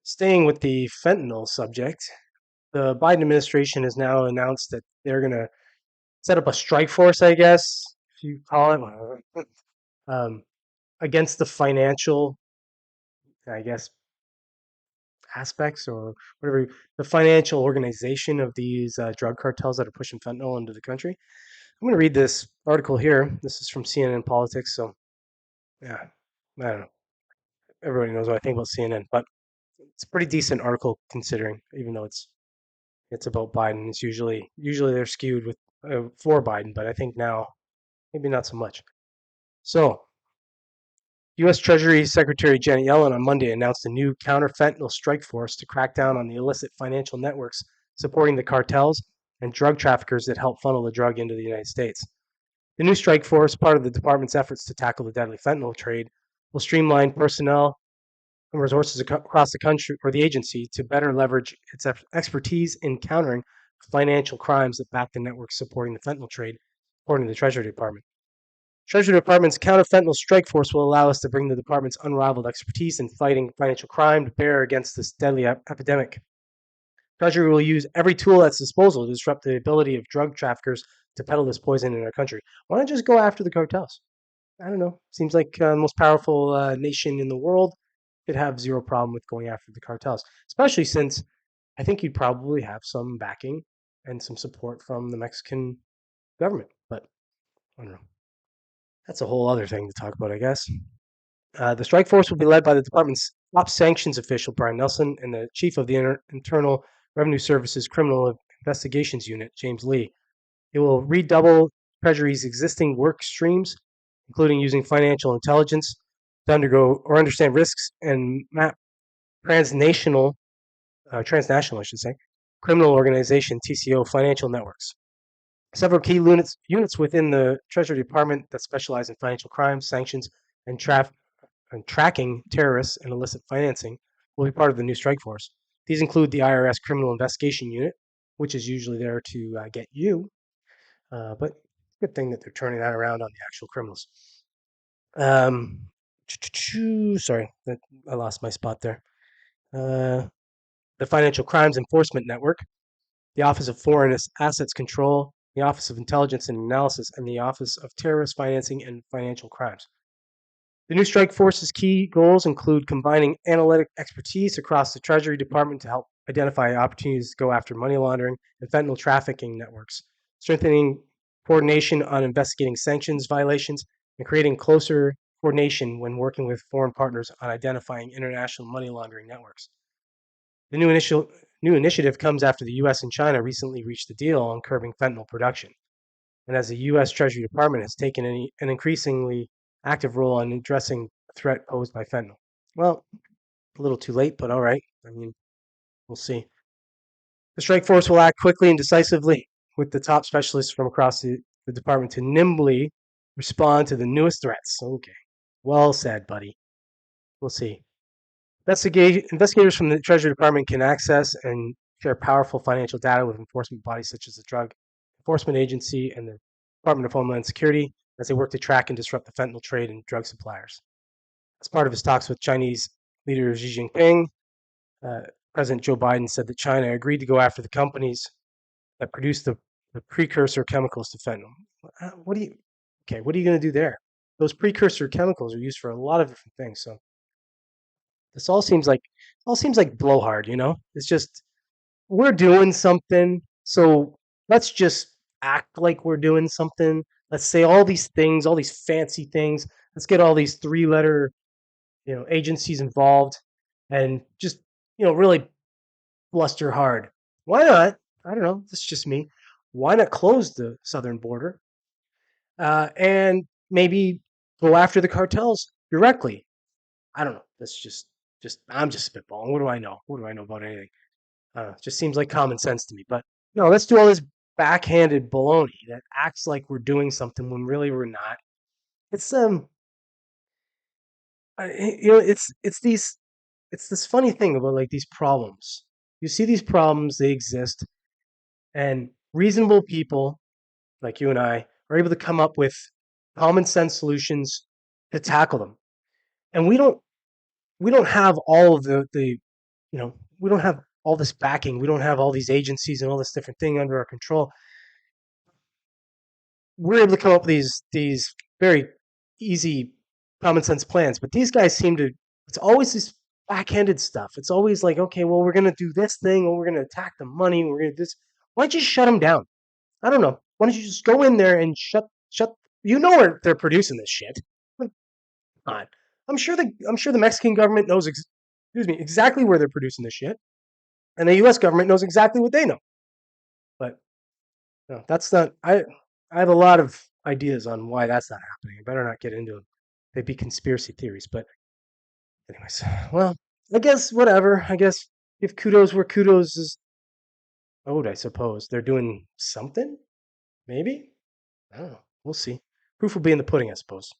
Staying with the fentanyl subject, the Biden administration has now announced that they're going to set up a strike force, I guess, if you call it, um, against the financial, I guess, aspects or whatever, the financial organization of these drug cartels that are pushing fentanyl into the country. I'm going to read this article here. This is from CNN Politics. So, yeah, I don't know. Everybody knows what I think about CNN, but it's a pretty decent article considering, even though it's about Biden. It's usually they're skewed with for Biden, but I think now maybe not so much. So, U.S. Treasury Secretary Janet Yellen on Monday announced a new counter-fentanyl strike force to crack down on the illicit financial networks supporting the cartels and drug traffickers that help funnel the drug into the United States. The new strike force, part of the department's efforts to tackle the deadly fentanyl trade, will streamline personnel and resources across the country or the agency to better leverage its expertise in countering financial crimes that back the networks supporting the fentanyl trade, according to the Treasury Department. Treasury Department's counter-fentanyl strike force will allow us to bring the department's unrivaled expertise in fighting financial crime to bear against this deadly epidemic. Treasury will use every tool at its disposal to disrupt the ability of drug traffickers to peddle this poison in our country. Why not just go after the cartels? I don't know. Seems like the most powerful nation in the world could have zero problem with going after the cartels, especially since I think you'd probably have some backing and some support from the Mexican government. But I don't know. That's a whole other thing to talk about, I guess. The strike force will be led by the department's top sanctions official, Brian Nelson, and the chief of the Internal Revenue Service's Criminal Investigations Unit, James Lee. It will redouble Treasury's existing work streams, including using financial intelligence to undergo or understand risks and map transnational, transnational, I should say, criminal organization (TCO) financial networks. Several key units within the Treasury Department that specialize in financial crimes, sanctions, and tracking terrorists and illicit financing will be part of the new strike force. These include the IRS Criminal Investigation Unit, which is usually there to get you, but good thing that they're turning that around on the actual criminals. Um, sorry, I lost my spot there. The Financial Crimes Enforcement Network, the Office of Foreign Assets Control, the Office of Intelligence and Analysis, and the Office of Terrorist Financing and Financial Crimes. The new strike force's key goals include combining analytic expertise across the Treasury Department to help identify opportunities to go after money laundering and fentanyl trafficking networks, strengthening coordination on investigating sanctions violations, and creating closer coordination when working with foreign partners on identifying international money laundering networks. The new initiative comes after the U.S. and China recently reached a deal on curbing fentanyl production, and as the U.S. Treasury Department has taken an increasingly active role in addressing the threat posed by fentanyl. Well, a little too late, but all right. I mean, we'll see. The strike force will act quickly and decisively with the top specialists from across the department to nimbly respond to the newest threats. Okay. Well said, buddy. We'll see. Investigators from the Treasury Department can access and share powerful financial data with enforcement bodies such as the Drug Enforcement Agency and the Department of Homeland Security as they work to track and disrupt the fentanyl trade and drug suppliers. As part of his talks with Chinese leader Xi Jinping, uh, President Joe Biden said that China agreed to go after the companies that produce the precursor chemicals to fentanyl. What are you going to do there? Those precursor chemicals are used for a lot of different things. So this all seems like blowhard, you know? It's just we're doing something, so let's just act like we're doing something. Let's say all these things, all these fancy things. Let's get all these three-letter, agencies involved, and just, really bluster hard. Why not? I don't know. This is just me. Why not close the southern border and maybe go after the cartels directly? I don't know. That's just I'm just spitballing. What do I know? What do I know about anything? It just seems like common sense to me. But no, let's do all this backhanded baloney that acts like we're doing something when really we're not. It's it's this funny thing about like these problems. You see these problems, they exist, and reasonable people like you and I are able to come up with common sense solutions to tackle them. And we don't have all of the we don't have all this backing. We don't have all these agencies and all this different thing under our control. We're able to come up with these very easy, common sense plans. But these guys seem to. It's always this backhanded stuff. It's always like, okay, well, we're gonna do this thing, or we're gonna attack the money. We're gonna do this. Why don't you shut them down? I don't know. Why don't you just go in there and shut? You know where they're producing this shit. Come on. I'm sure the Mexican government knows. Excuse me, exactly where they're producing this shit, and the U.S. government knows exactly what they know. But no, that's not. I have a lot of ideas on why that's not happening. I better not get into them. They'd be conspiracy theories. But anyways, well, I guess whatever. I guess give kudos where kudos is owed. I suppose they're doing something. Maybe I don't know. We'll see. Proof will be in the pudding, I suppose.